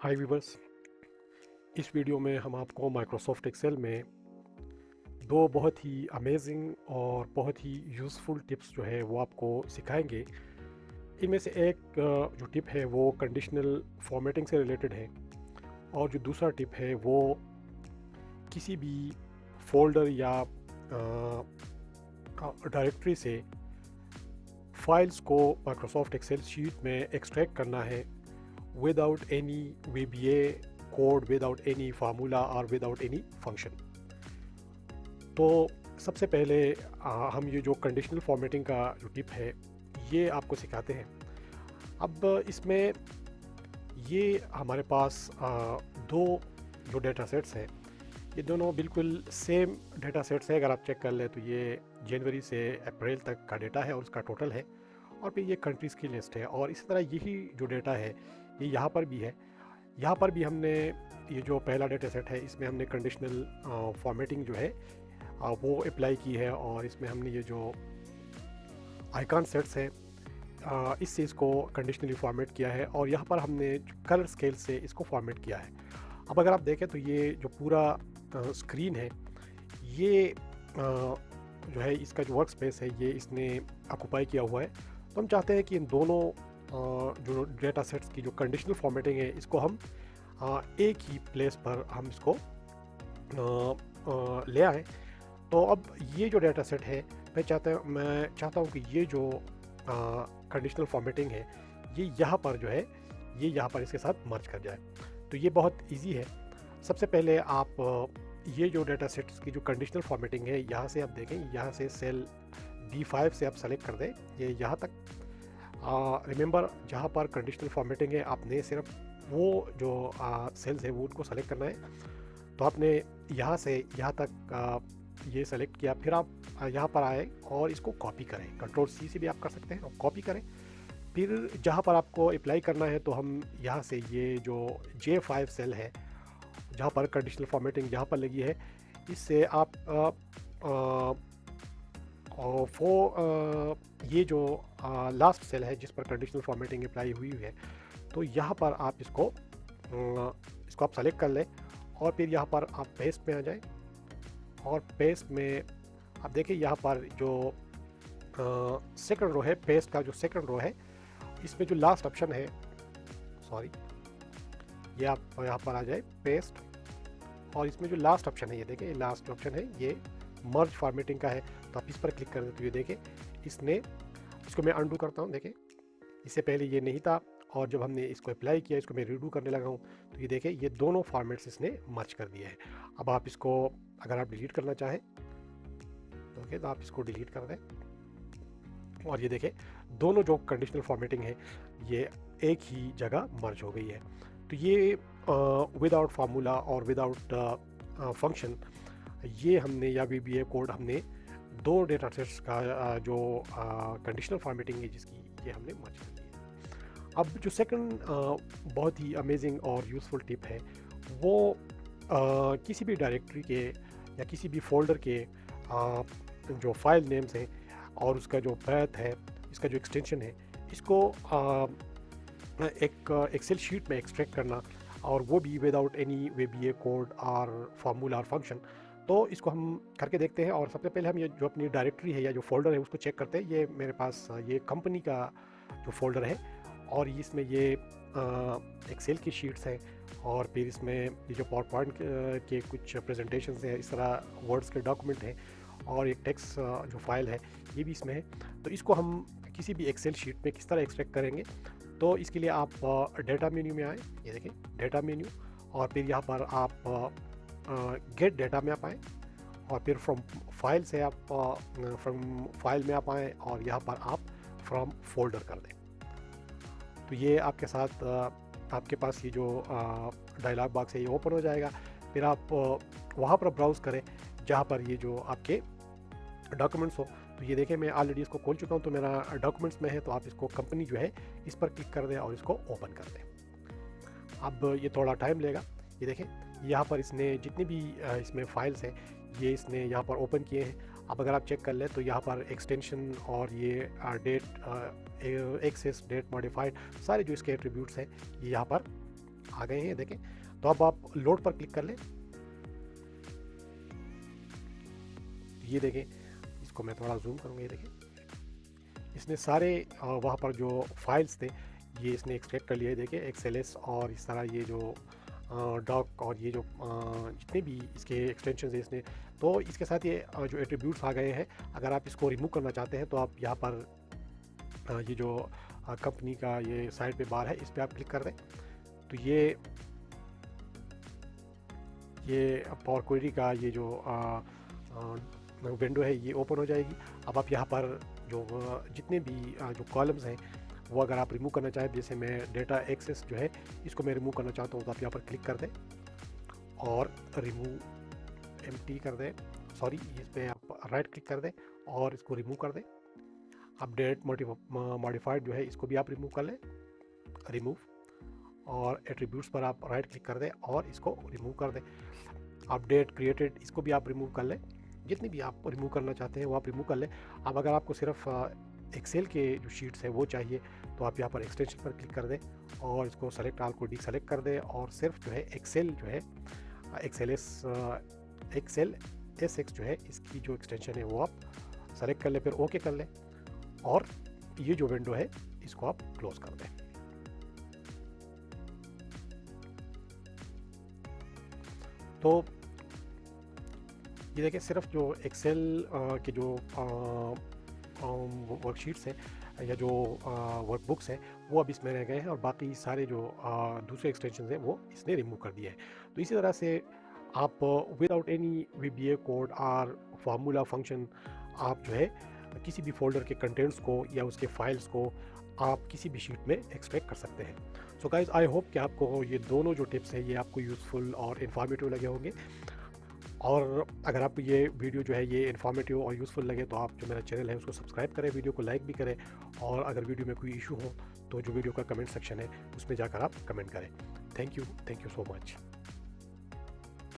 हाय viewers. इस video में हम आपको माइक्रोसॉफ्ट एक्सेल में दो बहुत ही अमेजिंग और बहुत ही यूज़फुल टिप्स जो है वो आपको सिखाएंगे। इनमें से एक जो टिप है वो कंडीशनल फॉर्मेटिंग से रिलेटेड है, और जो दूसरा टिप है वो किसी भी फोल्डर या डायरेक्टरी से फाइल्स को माइक्रोसॉफ्ट एक्सेल शीट में एक्सट्रैक्ट करना है without any VBA code, without any formula और विदाउट एनी फंक्शन। तो सबसे पहले हम ये जो कंडीशनल फॉर्मेटिंग का जो टिप है ये आपको सिखाते हैं। अब इसमें ये हमारे पास दो जो डेटा सेट्स हैं, ये दोनों बिल्कुल सेम डेटा सेट्स हैं। अगर आप चेक कर लें तो ये जनवरी से अप्रैल तक का डेटा है और उसका टोटल है, और फिर ये कंट्रीज़ की लिस्ट है। और इसी तरह यही जो डेटा है ये यहाँ पर भी है। यहाँ पर भी हमने ये जो पहला डेटा सेट है इसमें हमने कंडीशनल फॉर्मेटिंग जो है वो अप्लाई की है, और इसमें हमने ये जो आइकॉन सेट्स है इससे इसको कंडीशनली फॉर्मेट किया है, और यहाँ पर हमने कलर स्केल से इसको फॉर्मेट किया है। अब अगर आप देखें तो ये जो पूरा स्क्रीन है ये जो है इसका जो वर्क स्पेस है ये इसने ऑक्यूपाई किया हुआ है। तो हम चाहते हैं कि इन दोनों जो डेटा सेट्स की जो कंडीशनल फॉर्मेटिंग है इसको हम एक ही प्लेस पर हम इसको ले आएँ। तो अब ये जो डेटा सेट है मैं चाहता हूँ कि ये जो कंडीशनल फॉर्मेटिंग है ये यहाँ पर जो है ये यहाँ पर इसके साथ मर्ज कर जाए। तो ये बहुत इजी है। सबसे पहले आप ये जो डेटा सेट्स की जो कंडीशनल फॉर्मेटिंग है यहाँ से आप देखें, यहाँ से सेल D5 से आप सेलेक्ट कर दें ये यहाँ तक। रिमेंबर जहाँ पर कंडीशनल फॉर्मेटिंग है आपने सिर्फ वो जो सेल्स है वो उनको सेलेक्ट करना है। तो आपने यहाँ से यहाँ तक ये सेलेक्ट किया, फिर आप यहाँ पर आए और इसको कॉपी करें। Ctrl+C से भी आप कर सकते हैं और कॉपी करें। फिर जहाँ पर आपको अप्लाई करना है तो हम यहाँ से ये जो J5 सेल है जहाँ पर कंडीशनल फॉर्मेटिंग जहाँ पर लगी है इससे आप ये जो लास्ट सेल है जिस पर कंडीशनल फॉर्मेटिंग अप्लाई हुई है तो यहाँ पर आप इसको आप सेलेक्ट कर लें, और फिर यहाँ पर आप पेस्ट में आ जाएं। और पेस्ट में आप देखिए यहाँ पर जो सेकंड रो है, पेस्ट का जो सेकंड रो है इसमें जो लास्ट ऑप्शन है, सॉरी, ये आप यहाँ पर आ जाए पेस्ट, और इसमें जो लास्ट ऑप्शन है ये देखिए लास्ट ऑप्शन है ये मर्ज फॉर्मेटिंग का है। तो आप इस पर क्लिक कर दें तो ये देखें इसको मैं अंडू करता हूँ। देखें इससे पहले ये नहीं था, और जब हमने इसको अप्लाई किया इसको मैं रीडू करने लगा हूँ तो ये देखें ये दोनों फॉर्मेट्स इसने मर्ज कर दिए हैं। अब आप इसको अगर आप डिलीट करना चाहें तो ओके, तो आप इसको डिलीट कर दें, और ये देखें दोनों जो कंडीशनल फॉर्मेटिंग है ये एक ही जगह मर्ज हो गई है। तो ये विदाउट फार्मूला और विदाउट फंक्शन ये हमने या VBA कोड हमने दो डेटा सेट्स का जो कंडीशनल फॉर्मेटिंग है जिसकी ये हमने मर्ज कर दी है। अब जो सेकंड बहुत ही अमेजिंग और यूज़फुल टिप है वो किसी भी डायरेक्टरी के या किसी भी फोल्डर के जो फाइल नेम्स हैं और उसका जो पैथ है, इसका जो एक्सटेंशन है, इसको एक एक्सेल शीट में एक्सट्रैक्ट करना, और वो भी विदाउट एनी VBA कोड और फार्मूला और फंक्शन। तो इसको हम करके देखते हैं। और सबसे पहले हम ये जो अपनी डायरेक्टरी है या जो फोल्डर है उसको चेक करते हैं। ये मेरे पास ये कंपनी का जो फोल्डर है, और इसमें ये एक्सेल की शीट्स हैं, और फिर इसमें ये जो पावर पॉइंट के कुछ प्रेजेंटेशंस हैं, इस तरह वर्ड्स के डॉक्यूमेंट हैं, और एक टेक्स्ट जो फाइल है ये भी इसमें है। तो इसको हम किसी भी एक्सेल शीट में किस तरह एक्सट्रैक्ट करेंगे, तो इसके लिए आप डेटा मेन्यू में आएँ, ये देखें डेटा मेन्यू, और फिर यहाँ पर आप गेट डेटा में आप आएँ, और फिर फ्रॉम फाइल से आप फ्रॉम फाइल में आप आएँ, और यहाँ पर आप फ्रॉम फोल्डर कर दें। तो ये आपके साथ आपके पास ये जो डायलॉग बॉक्स है ये ओपन हो जाएगा। फिर आप वहाँ पर ब्राउज़ करें जहाँ पर ये जो आपके डॉक्यूमेंट्स हो। तो ये देखें मैं ऑलरेडी इसको खोल चुका हूँ, तो मेरा डॉक्यूमेंट्स में है, तो आप इसको कंपनी जो है इस पर क्लिक कर दें और इसको ओपन कर दें। अब ये थोड़ा टाइम लेगा। ये देखें यहाँ पर इसने जितनी भी इसमें फाइल्स हैं ये इसने यहाँ पर ओपन किए हैं। अब अगर आप चेक कर लें तो यहाँ पर एक्सटेंशन और ये डेट एक्सेस डेट मॉडिफाइड सारे जो इसके एट्रीब्यूट्स हैं ये यहाँ पर आ गए हैं देखें। तो अब आप लोड पर क्लिक कर लें। ये देखें, इसको मैं थोड़ा जूम करूँगा। ये देखें, इसने सारे वहाँ पर जो फाइल्स थे ये इसने एक्सट्रैक्ट कर लिया है। देखिए एक्सएलएस और इस तरह ये जो डॉक और ये जो जितने भी इसके एक्सटेंशन है इसने, तो इसके साथ ये जो एट्रीब्यूट्स आ गए हैं। अगर आप इसको रिमूव करना चाहते हैं तो आप यहाँ पर ये जो कंपनी का ये साइड पे बार है इस पर आप क्लिक कर दें, तो ये पावर क्वेरी का ये जो विंडो है ये ओपन हो जाएगी। अब आप यहाँ पर जो जितने भी जो कॉलम्स हैं वो अगर आप रिमूव करना चाहें, जैसे मैं डेटा एक्सेस जो है इसको मैं रिमूव करना चाहता हूँ, तो आप यहाँ पर क्लिक कर दें और रिमूव एम्प्टी कर दें, सॉरी इस पर आप राइट क्लिक कर दें और इसको रिमूव कर दें। अपडेट मॉडिफाइड जो है इसको भी आप रिमूव कर लें, रिमूव, और एट्रीब्यूट्स पर आप राइट क्लिक कर दें और इसको रिमूव कर दें। अपडेट क्रिएटेड इसको भी आप रिमूव कर लें, जितनी भी आप रिमूव करना चाहते हैं वो आप रिमूव कर लें। अब अगर आपको सिर्फ एक्सेल के जो शीट्स हैं वो चाहिए तो आप यहाँ पर एक्सटेंशन पर क्लिक कर दें और इसको सेलेक्ट आल को डी सेलेक्ट कर दें और सिर्फ जो है एक्सेल जो है एक्सेल SX जो है इसकी जो एक्सटेंशन है वो आप सेलेक्ट कर लें, फिर ओके कर लें और ये जो विंडो है इसको आप क्लोज कर दें। तो ये देखिए सिर्फ जो एक्सेल के जो वर्कशीट्स हैं या जो वर्कबुक्स हैं वो अब इसमें रह गए हैं और बाकी सारे जो दूसरे एक्सटेंशन हैं वो इसने रिमूव कर दिए हैं। तो इसी तरह से आप विदाउट एनी VBA कोड और फार्मूला फंक्शन आप जो है किसी भी फोल्डर के कंटेंट्स को या उसके फाइल्स को आप किसी भी शीट में एक्सट्रैक्ट कर सकते हैं। सो गाइस, आई होप कि आपको ये दोनों जो टिप्स हैं ये आपको यूज़फुल और इन्फॉर्मेटिव लगे होंगे। और अगर आपको ये वीडियो जो है ये इन्फॉर्मेटिव और यूज़फुल लगे तो आप जो मेरा चैनल है उसको सब्सक्राइब करें, वीडियो को लाइक भी करें, और अगर वीडियो में कोई इशू हो तो जो वीडियो का कमेंट सेक्शन है उसमें जाकर आप कमेंट करें। Thank you so much.